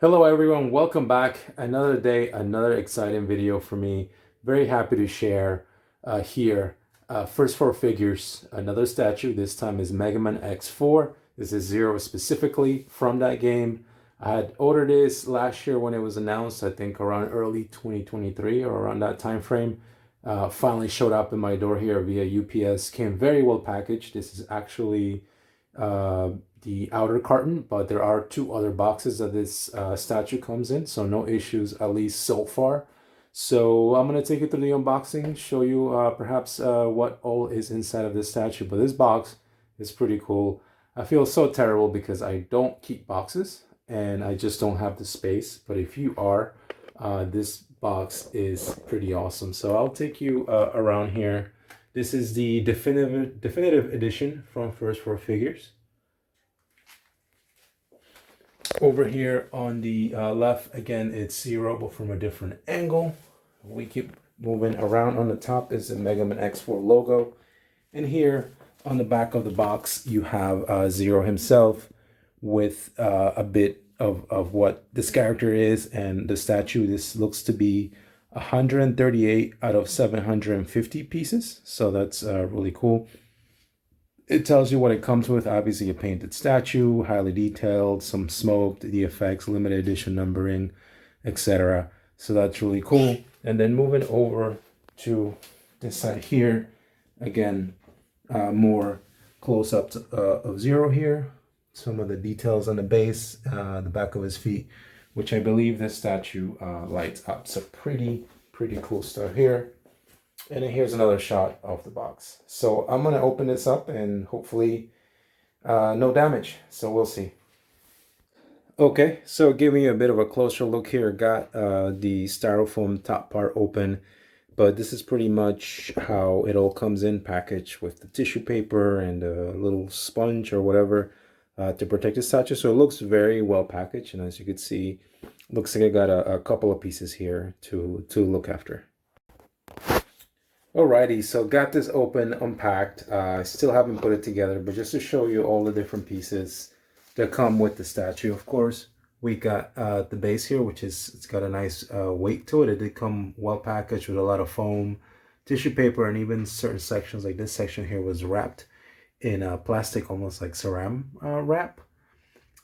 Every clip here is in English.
Hello everyone, welcome back. Another day, another exciting video for me. Very happy to share here. First four figures, another statue. This time is Mega Man X4. This is Zero specifically from that game. I had ordered this last year when it was announced, I think around early 2023 or around that time frame. Finally showed up in my door here via UPS. Came very well packaged. This is actually the outer carton, but there are two other boxes that this statue comes in, so no issues, at least so far. So I'm going to take you through the unboxing, show you perhaps what all is inside of this statue. But this box is pretty cool. I feel so terrible because I don't keep boxes and I just don't have the space. But if you are, this box is pretty awesome. So I'll take you around here. This is the definitive edition from First Four Figures. Over here on the left, again, it's Zero, but from a different angle. We keep moving around. On the top is the Mega Man X4 logo. And here on the back of the box, you have Zero himself with a bit of what this character is and the statue. This looks to be 138 out of 750 pieces. So that's really cool. It tells you what it comes with. Obviously, a painted statue, highly detailed, some smoked, the effects, limited edition numbering, etc. So that's really cool. And then moving over to this side here, again, more close-up of Zero here. Some of the details on the base, the back of his feet, which I believe this statue lights up. So pretty cool stuff here. And then here's another shot of the box. So I'm going to open this up and hopefully no damage. So we'll see. Okay, so give me a bit of a closer look here. Got the styrofoam top part open, but this is pretty much how it all comes in packaged with the tissue paper and a little sponge or whatever to protect the statue. So it looks very well packaged. And as you can see, looks like I got a couple of pieces here to look after. Alrighty, so got this open, unpacked. I still haven't put it together, but just to show you all the different pieces that come with the statue. Of course, we got the base here, which is, it's got a nice weight to it. It did come well packaged with a lot of foam, tissue paper, and even certain sections, like this section here was wrapped in plastic, almost like saran wrap.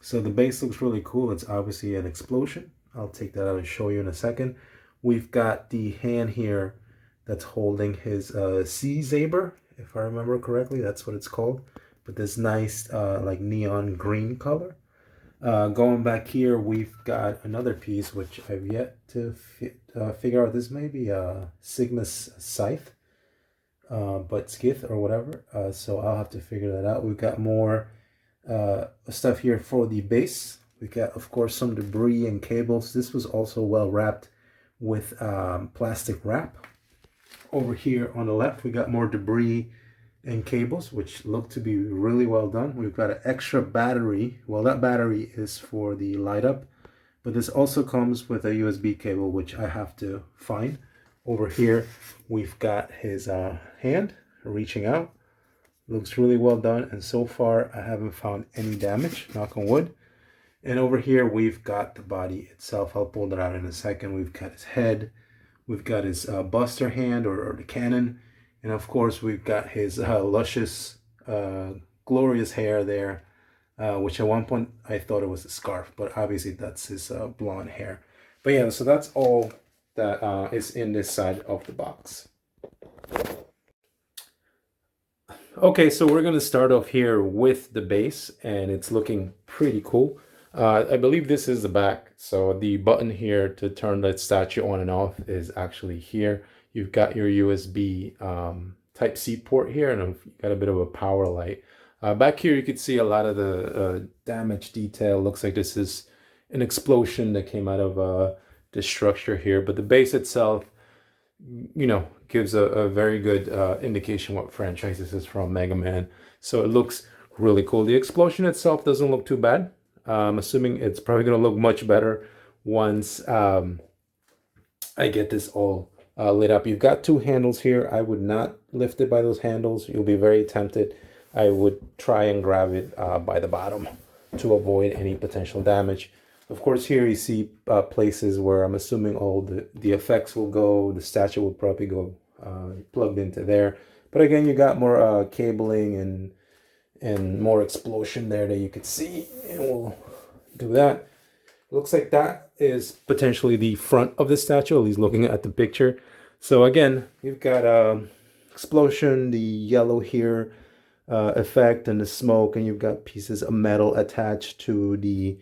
So the base looks really cool. It's obviously an explosion. I'll take that out and show you in a second. We've got the hand here that's holding his sea saber, if I remember correctly, that's what it's called. But this nice like neon green color. Going back here, we've got another piece which I've yet to figure out. This may be Sigma's scythe, but skith or whatever. So I'll have to figure that out. We've got more stuff here for the base. We got, of course, some debris and cables. This was also well wrapped with plastic wrap. Over here on the left, we got more debris and cables, which look to be really well done. We've got an extra battery. Well, that battery is for the light up, but this also comes with a USB cable, which I have to find. Over here, we've got his hand reaching out. Looks really well done, and so far, I haven't found any damage, knock on wood. And over here, we've got the body itself. I'll pull that out in a second. We've got his head. We've got his buster hand or the cannon. And of course, we've got his luscious, glorious hair there, which at one point I thought it was a scarf, but obviously that's his blonde hair. But yeah, so that's all that is in this side of the box. Okay, so we're going to start off here with the base, and it's looking pretty cool. I believe this is the back, so the button here to turn that statue on and off is actually here. You've got your USB Type-C port here, and you've got a bit of a power light. Back here you can see a lot of the damage detail. Looks like this is an explosion that came out of the structure here, but the base itself, you know, gives a very good indication what franchise this is from, Mega Man. So it looks really cool. The explosion itself doesn't look too bad. I'm assuming it's probably going to look much better once I get this all lit up. You've got two handles here. I would not lift it by those handles. You'll be very tempted. I would try and grab it by the bottom to avoid any potential damage. Of course, here you see places where I'm assuming all the effects will go. The statue will probably go plugged into there. But again, you got more cabling and more explosion there that you could see. And we'll do that. Looks like that is potentially the front of the statue, at least looking at the picture. So again, you've got explosion, the yellow here effect and the smoke, and you've got pieces of metal attached to the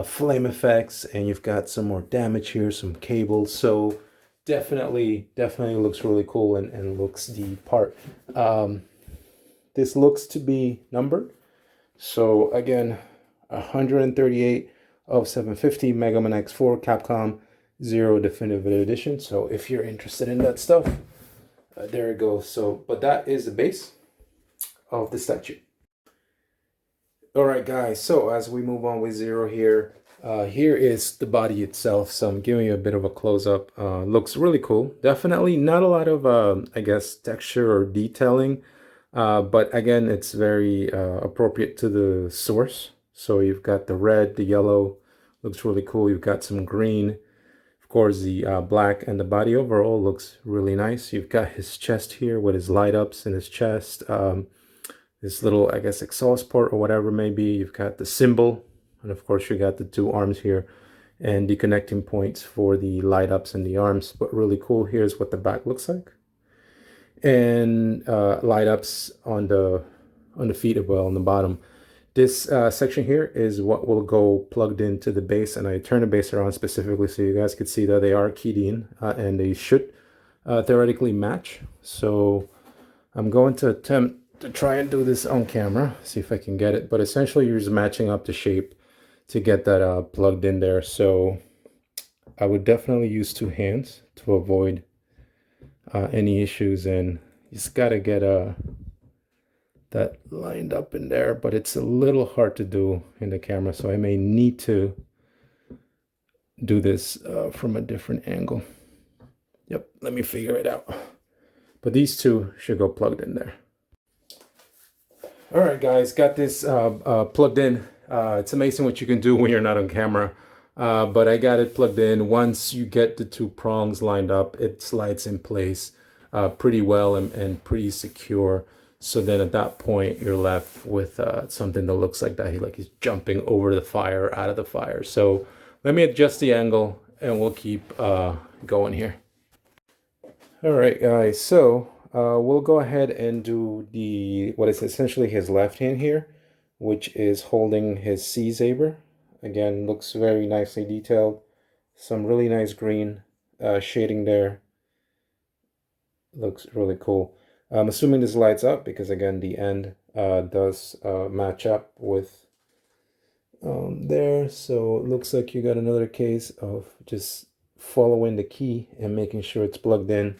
flame effects, and you've got some more damage here, some cables. So definitely looks really cool and looks the part. This looks to be numbered. So again, 138 of 750 Mega Man X4 Capcom Zero Definitive Edition. So if you're interested in that stuff, there it goes. So, but that is the base of the statue. All right, guys. So as we move on with Zero here, here is the body itself. So I'm giving you a bit of a close-up. Looks really cool. Definitely not a lot of, I guess, texture or detailing. But again, it's very appropriate to the source. So you've got the red, the yellow, looks really cool. You've got some green. Of course, the black, and the body overall looks really nice. You've got his chest here with his light ups in his chest. This little, I guess, exhaust port or whatever it may be. You've got the symbol. And of course, you got the two arms here and the connecting points for the light ups and the arms. But really cool. Here's what the back looks like. And light ups on the feet as well on the bottom. This section here is what will go plugged into the base, and I turn the base around specifically so you guys can see that they are keyed in and they should theoretically match. So I'm going to attempt to try and do this on camera, see if I can get it, but essentially you're just matching up the shape to get that plugged in there. So I would definitely use two hands to avoid any issues, and you just gotta get that lined up in there, but it's a little hard to do in the camera, so I may need to do this from a different angle. Yep, let me figure it out. But these two should go plugged in there. All right, guys, got this plugged in. It's amazing what you can do when you're not on camera. But I got it plugged in. Once you get the two prongs lined up, it slides in place pretty well and pretty secure. So then at that point, you're left with something that looks like that. He's jumping over the fire, out of the fire. So let me adjust the angle and we'll keep going here. All right, guys. So we'll go ahead and do what is essentially his left hand here, which is holding his C saber. Again, looks very nicely detailed. Some really nice green shading there. Looks really cool. I'm assuming this lights up because, again, the end does match up with there. So it looks like you got another case of just following the key and making sure it's plugged in,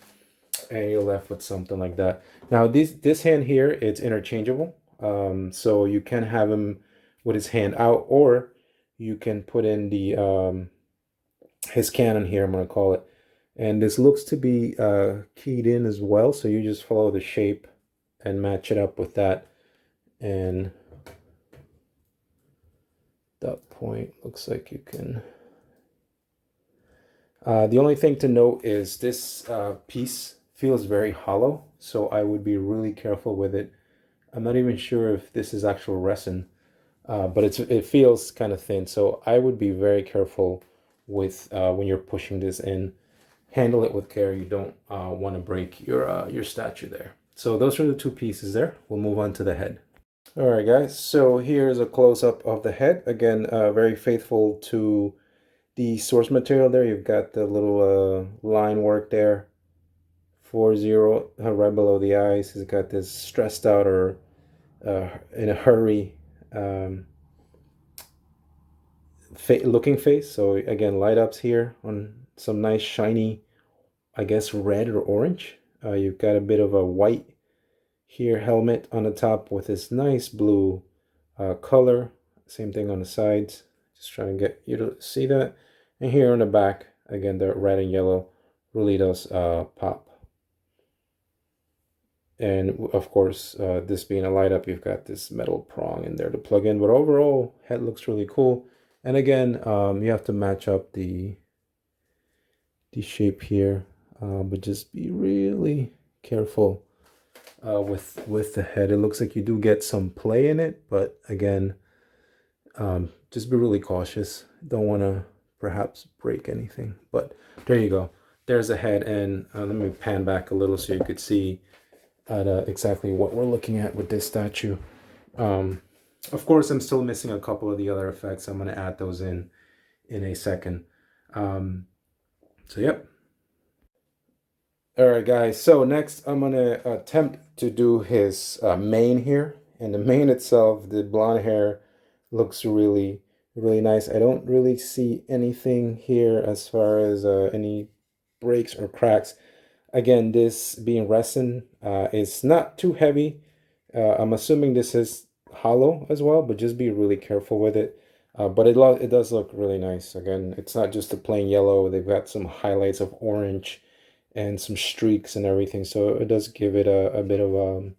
and you're left with something like that. Now, this hand here, it's interchangeable. So you can have him with his hand out, or you can put in the his cannon here, I'm going to call it. And this looks to be keyed in as well. So you just follow the shape and match it up with that. And that point looks like you can. The only thing to note is this piece feels very hollow. So I would be really careful with it. I'm not even sure if this is actual resin, but it feels kind of thin. So I would be very careful with when you're pushing this in. Handle it with care. You don't want to break your statue there. So those are the two pieces there. We'll move on to the head. All right, guys. So here's a close-up of the head. Again, very faithful to the source material there. You've got the little line work there. 4-0 right below the eyes. He's got this stressed out or in a hurry looking face. So again, light ups here on some nice shiny, I guess, red or orange. You've got a bit of a white here helmet on the top with this nice blue color. Same thing on the sides. Just trying to get you to see that. And here on the back, again, the red and yellow really does pop. And of course, this being a light up, you've got this metal prong in there to plug in. But overall, head looks really cool. And again, you have to match up the shape here, but just be really careful with the head. It looks like you do get some play in it, but again, just be really cautious. Don't want to perhaps break anything, but there you go. There's the head, and let me pan back a little so you could see exactly what we're looking at with this statue. Of course, I'm still missing a couple of the other effects. I'm going to add those in a second. So yep. All right, guys. So next, I'm going to attempt to do his mane here. And the mane itself, the blonde hair, looks really, really nice. I don't really see anything here as far as any breaks or cracks. Again, this being resin is not too heavy. I'm assuming this is hollow as well, but just be really careful with it. But it does look really nice. Again, it's not just a plain yellow. They've got some highlights of orange and some streaks and everything. So it does give it a bit of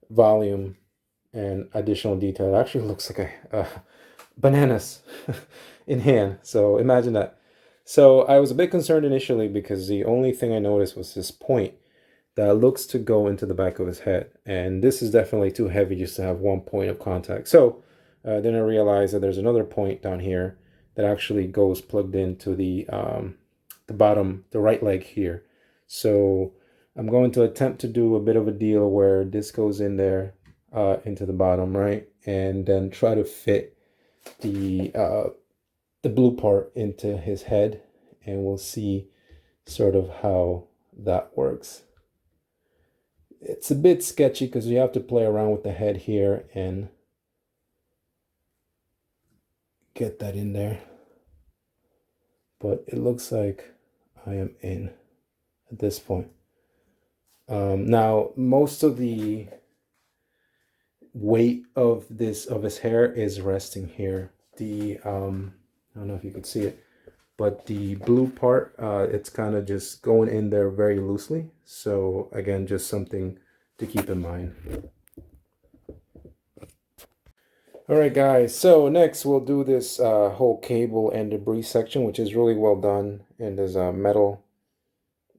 volume and additional detail. It actually looks like a bananas in hand. So imagine that. So I was a bit concerned initially because the only thing I noticed was this point that looks to go into the back of his head. And this is definitely too heavy just to have one point of contact. So then I realized that there's another point down here that actually goes plugged into the bottom, the right leg here. So I'm going to attempt to do a bit of a deal where this goes in there into the bottom, right? And then try to fit the blue part into his head, and we'll see sort of how that works. It's a bit sketchy because you have to play around with the head here and get that in there. But it looks like I am in at this point. Now, most of the weight of his hair is resting here. I don't know if you can see it, but the blue part, it's kind of just going in there very loosely. So again, just something to keep in mind. All right, guys, so next we'll do this whole cable and debris section, which is really well done. And there's a metal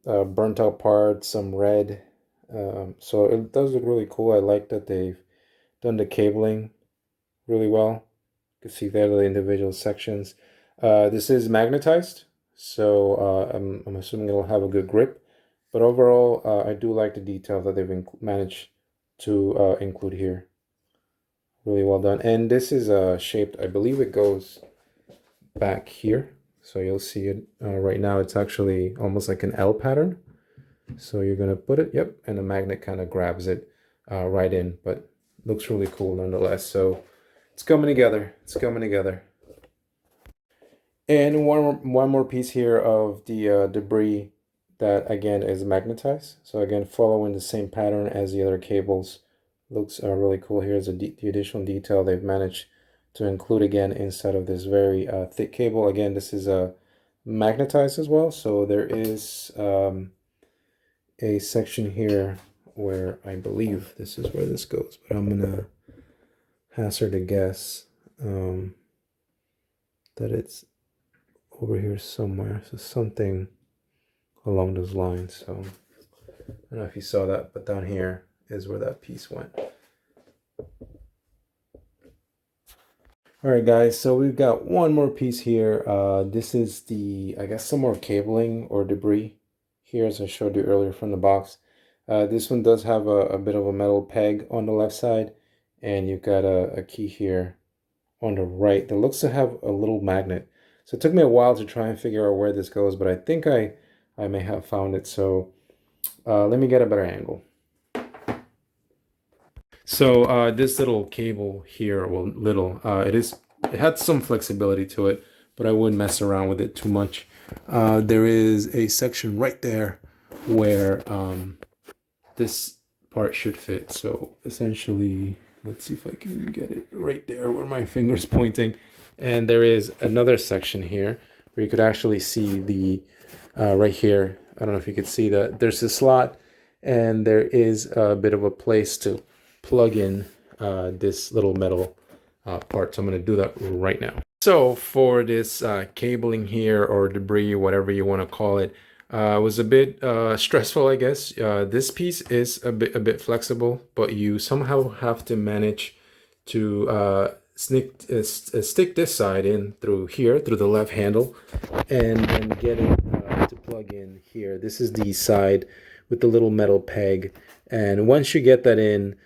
burnt out part, some red. So it does look really cool. I like that they've done the cabling really well. You can see there the individual sections. This is magnetized, so I'm assuming it'll have a good grip. But overall, I do like the detail that they've managed to include here. Really well done. And this is shaped, I believe it goes back here. So you'll see it right now. It's actually almost like an L pattern. So you're going to put it, yep, and the magnet kind of grabs it right in. But looks really cool nonetheless. So it's coming together. It's coming together. And one more piece here of the debris that again is magnetized. So again, following the same pattern as the other cables. Looks really cool. Here's the additional detail they've managed to include again inside of this very thick cable. Again, this is magnetized as well. So there is a section here where I believe this is where this goes, but I'm gonna hazard a guess that it's over here somewhere. So something along those lines. So I don't know if you saw that, but down here is where that piece went. All right, guys, so we've got one more piece here. This is I guess some more cabling or debris here, as I showed you earlier from the box. This one does have a bit of a metal peg on the left side, and you've got a key here on the right that looks to have a little magnet. So it took me a while to try and figure out where this goes, but I think I may have found it. So let me get a better angle. So this little cable here, well, it had some flexibility to it, but I wouldn't mess around with it too much. There is a section right there where this part should fit. So essentially, let's see if I can get it right there where my finger's pointing. And there is another section here where you could actually see the right here. I don't know if you could see that there's a slot, and there is a bit of a place to plug in this little metal part. So I'm going to do that right now. So for this cabling here or debris, whatever you want to call it, was a bit stressful, I guess. This piece is a bit flexible, but you somehow have to manage to stick this side in through here, through the left handle, and then get it to plug in here. This is the side with the little metal peg, and once you get that in,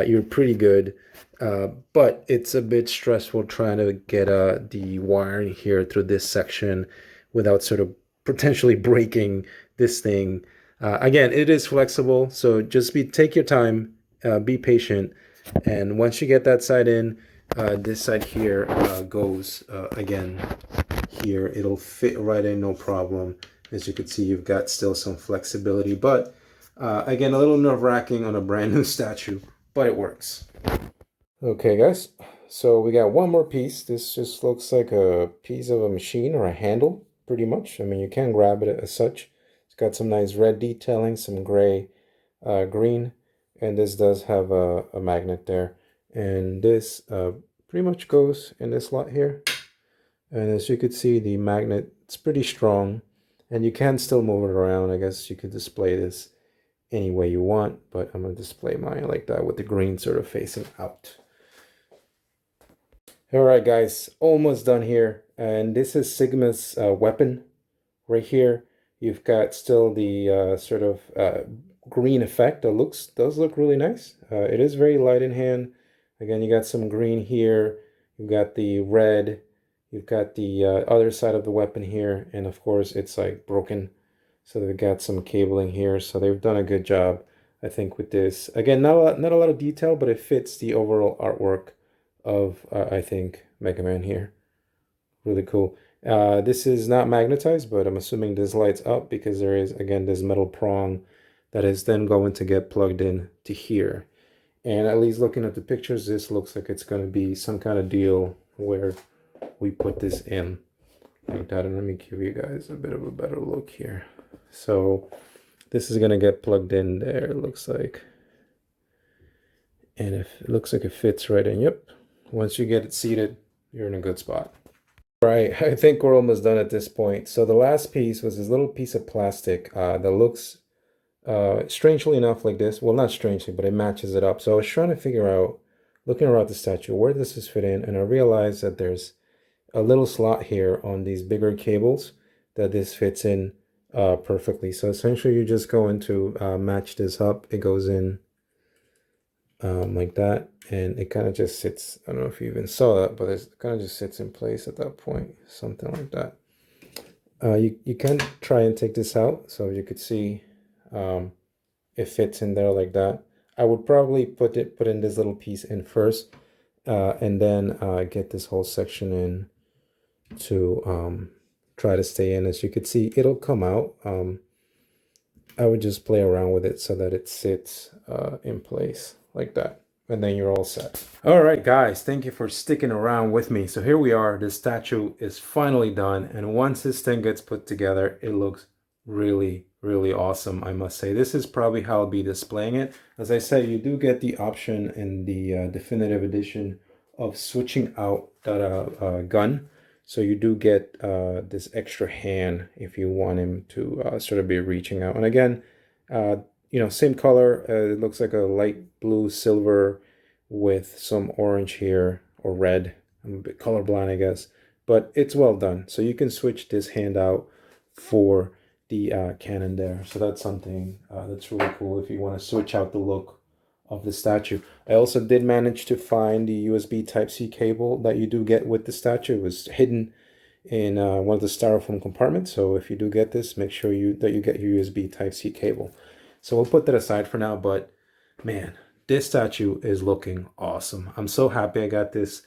you're pretty good. But it's a bit stressful trying to get the wiring here through this section without sort of potentially breaking this thing. Again, it is flexible, so just take your time, be patient, and once you get that side in, this side here goes again here. It'll fit right in, no problem. As you can see, you've got still some flexibility, but again, a little nerve-wracking on a brand new statue, but it works. Okay, guys, so we got one more piece. This just looks like a piece of a machine or a handle, pretty much. I mean, you can grab it as such. It's got some nice red detailing, some gray, green, and this does have a magnet there. And this pretty much goes in this slot here. And as you could see, the magnet, it's pretty strong, and you can still move it around. I guess you could display this any way you want, but I'm going to display mine like that with the green sort of facing out. All right, guys, almost done here. And this is Sigma's weapon right here. You've got still the sort of green effect that does look really nice. It is very light in hand. Again, you got some green here. You've got the red. You've got the other side of the weapon here. And of course, it's like broken. So they've got some cabling here. So they've done a good job, I think, with this. Again, not a lot of detail, but it fits the overall artwork of, I think, Mega Man here. Really cool. This is not magnetized, but I'm assuming this lights up because there is, again, this metal prong that is then going to get plugged in to here. And at least looking at the pictures, this looks like it's going to be some kind of deal where we put this in like that. And let me give you guys a bit of a better look here. So this is going to get plugged in there, it looks like. And if it looks like it fits right in, yep. Once you get it seated, you're in a good spot. Right, I think we're almost done at this point. So the last piece was this little piece of plastic that looks strangely enough like this. Well, not strangely, but it matches it up. So I was trying to figure out, looking around the statue, where does this fit in? And I realized that there's a little slot here on these bigger cables that this fits in perfectly. So essentially you're just going to match this up. It goes in like that, and it kind of just sits. I don't know if you even saw that, but it kind of just sits in place at that point, something like that. You can try and take this out, so you could see it fits in there like that. I would probably put in this little piece in first, and then get this whole section in to try to stay in. As you could see, it'll come out. I would just play around with it so that it sits in place like that, and then you're all set. All right, guys, thank you for sticking around with me. So here we are. The statue is finally done, and once this thing gets put together, it looks really, really awesome, I must say. This is probably how I'll be displaying it. As I said, you do get the option in the definitive edition of switching out that gun. So you do get this extra hand if you want him to sort of be reaching out. And again, you know, same color. It looks like a light blue silver with some orange here, or red. I'm a bit colorblind, I guess, but it's well done. So you can switch this hand out for the cannon there. So that's something that's really cool if you want to switch out the look of the statue. I also did manage to find the USB Type-C cable that you do get with the statue. It was hidden in one of the styrofoam compartments. So if you do get this, make sure that you get your USB Type-C cable. So we'll put that aside for now, but man, this statue is looking awesome. I'm so happy I got this.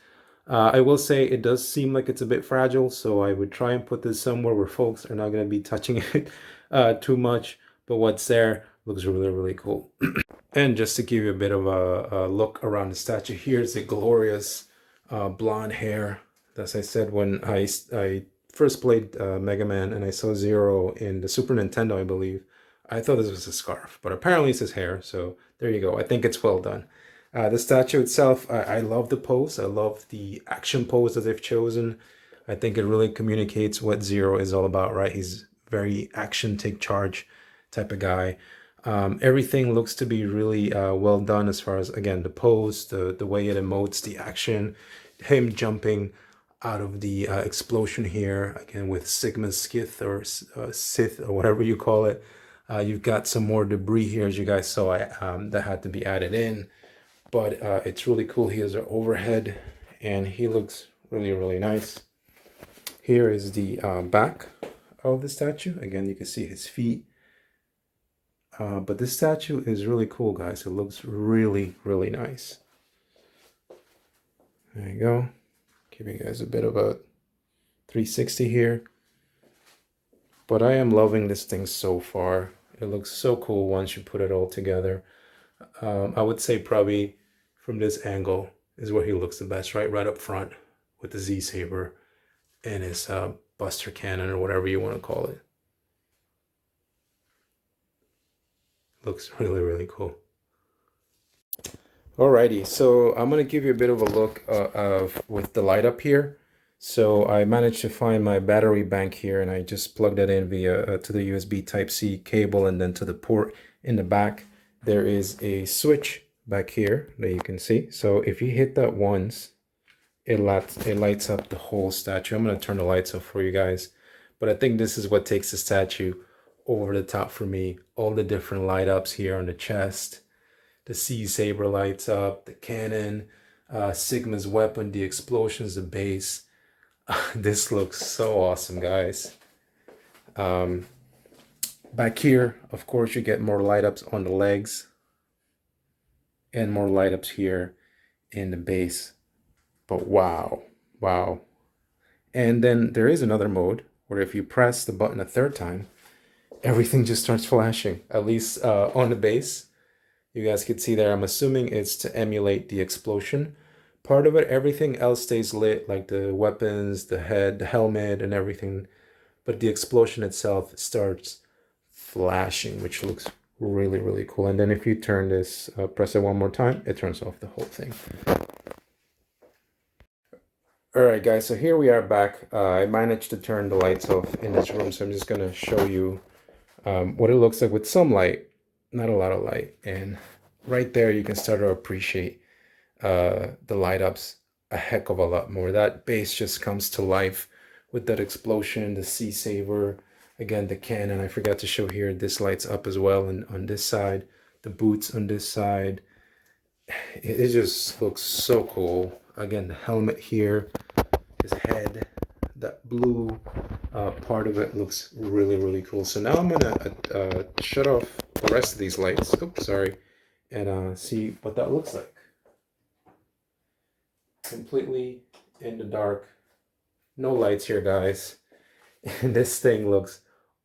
I will say it does seem like it's a bit fragile, so I would try and put this somewhere where folks are not going to be touching it too much, but what's there looks really, really cool. And just to give you a bit of a look around the statue, here's the glorious blonde hair. As I said, when I first played Mega Man and I saw Zero in the Super Nintendo, I believe, I thought this was a scarf, but apparently it's his hair, so there you go. I think it's well done. The statue itself, I love the pose. I love the action pose that they've chosen. I think it really communicates what Zero is all about, right? He's very action, take charge type of guy. Everything looks to be really well done as far as, again, the pose, the way it emotes, the action, him jumping out of the explosion here, again, with Sigma Skith or Sith or whatever you call it. You've got some more debris here, as you guys saw, that had to be added in. But it's really cool. He has an overhead, and he looks really, really nice. Here is the back of the statue. Again, you can see his feet. But this statue is really cool, guys. It looks really, really nice. There you go. Giving you guys a bit of a 360 here. But I am loving this thing so far. It looks so cool once you put it all together. I would say probably from this angle is where he looks the best, right? Right up front with the Z-Saber and his Buster Cannon or whatever you want to call it. Looks really, really cool. Alrighty, so I'm gonna give you a bit of a look of with the light up here. So I managed to find my battery bank here, and I just plugged that in via to the USB Type-C cable, and then to the port in the back. There is a switch back here that you can see. So if you hit that once, it lights up the whole statue. I'm gonna turn the lights off for you guys, but I think this is what takes the statue over the top for me. All the different light ups here on the chest. The Z-Saber lights up, the cannon, Sigma's weapon, the explosions, the base. This looks so awesome, guys. Back here, of course, you get more light ups on the legs and more light ups here in the base. But wow, wow. And then there is another mode where if you press the button a third time, everything just starts flashing, at least on the base. You guys can see there, I'm assuming it's to emulate the explosion part of it. Everything else stays lit, like the weapons, the head, the helmet, and everything. But the explosion itself starts flashing, which looks really, really cool. And then if you turn this, press it one more time, it turns off the whole thing. All right, guys, so here we are back. I managed to turn the lights off in this room, so I'm just gonna show you what it looks like with some light, not a lot of light. And right there, you can start to appreciate the light ups a heck of a lot more. That base just comes to life with that explosion, the Z-Saber, again, the cannon. I forgot to show here, this lights up as well. And on this side, the boots on this side, it just looks so cool. Again, the helmet here, his head, that blue part of it looks really, really cool. So now I'm gonna shut off the rest of these lights. Oops, sorry. And see what that looks like. Completely in the dark. No lights here, guys. And this thing looks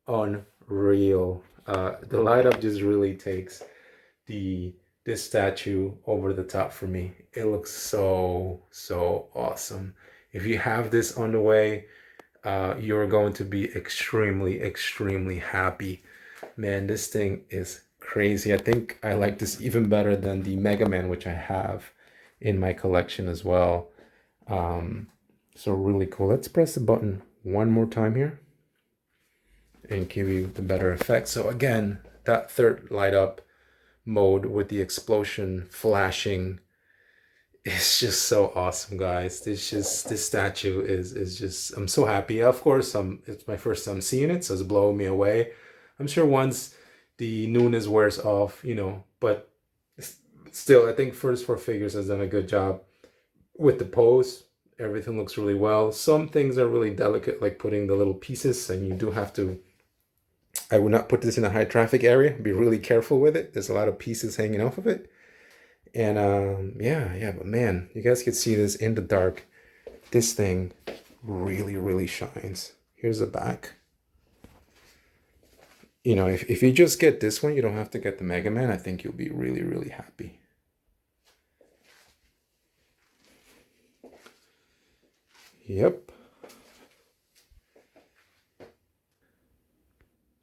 unreal. The light up just really takes this statue over the top for me. It looks so, so awesome. If you have this on the way, you're going to be extremely, extremely happy. Man, this thing is crazy. I think I like this even better than the Mega Man, which I have in my collection as well. So really cool. Let's press the button one more time here and give you the better effect. So again, that third light up mode with the explosion flashing is just so awesome, guys. This statue is just, I'm so happy. Of course, it's my first time seeing it, so it's blowing me away. I'm sure once the newness wears off, but still, I think First Four Figures has done a good job with the pose. Everything looks really well. Some things are really delicate, like putting the little pieces, and you do have to, I would not put this in a high traffic area. Be really careful with it. There's a lot of pieces hanging off of it. And yeah, but man, you guys can see this in the dark. This thing really, really shines. Here's the back. If you just get this one, you don't have to get the Mega Man. I think you'll be really, really happy. Yep.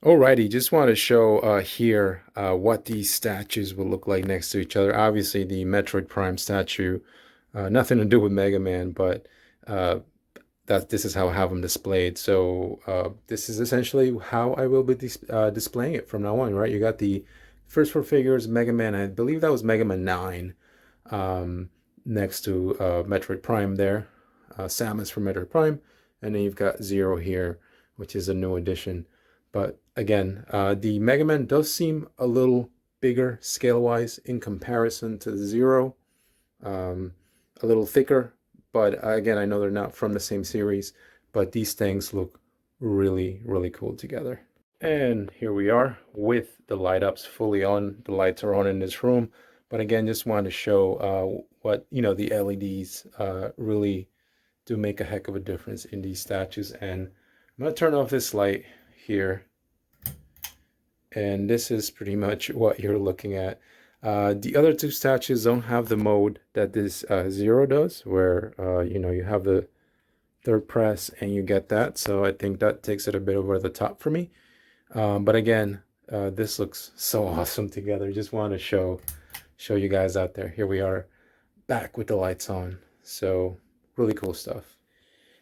Alrighty, just want to show here what these statues will look like next to each other. Obviously, the Metroid Prime statue, nothing to do with Mega Man, but this is how I have them displayed. So this is essentially how I will be displaying it from now on, right? You got the first four figures, Mega Man, I believe that was Mega Man 9, um, next to Metroid Prime there. Samus from Metroid Prime, and then you've got Zero here, which is a new addition. But again, the Mega Man does seem a little bigger scale-wise in comparison to Zero, um, a little thicker. But again, I know they're not from the same series, but these things look really, really cool together. And here we are with the light ups fully on. The lights are on in this room. But again, just wanted to show what, the LEDs really do make a heck of a difference in these statues. And I'm going to turn off this light here. And this is pretty much what you're looking at. The other two statues don't have the mode that this Zero does, where, you have the third press and you get that. So I think that takes it a bit over the top for me. But again, this looks so awesome together. Just want to show you guys out there. Here we are back with the lights on. So really cool stuff.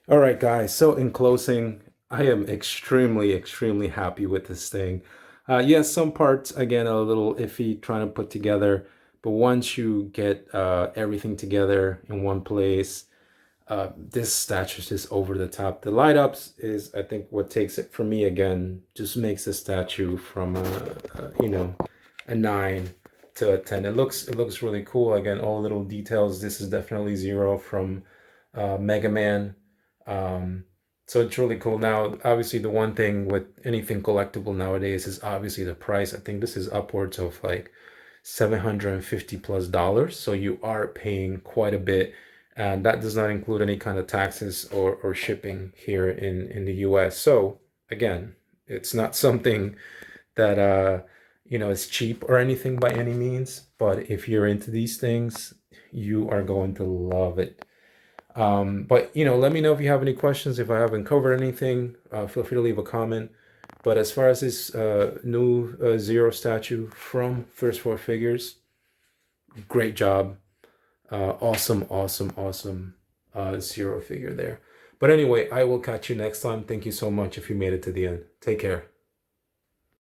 All right, guys. So in closing, I am extremely, extremely happy with this thing. Yes, some parts, again, are a little iffy trying to put together. But once you get everything together in one place, this statue is just over the top. The light ups is, I think, what takes it for me again, just makes the statue from a 9 to a 10. It looks really cool. Again, all little details. This is definitely Zero from Mega Man. So it's really cool. Now, obviously, the one thing with anything collectible nowadays is obviously the price. I think this is upwards of like $750+. So you are paying quite a bit. And that does not include any kind of taxes or shipping here in the US. So again, it's not something that is cheap or anything by any means, but if you're into these things, you are going to love it. But let me know if you have any questions. If I haven't covered anything, feel free to leave a comment. But as far as this new Zero statue from First Four Figures, great job. Awesome, awesome, awesome Zero figure there. But anyway, I will catch you next time. Thank you so much if you made it to the end. Take care.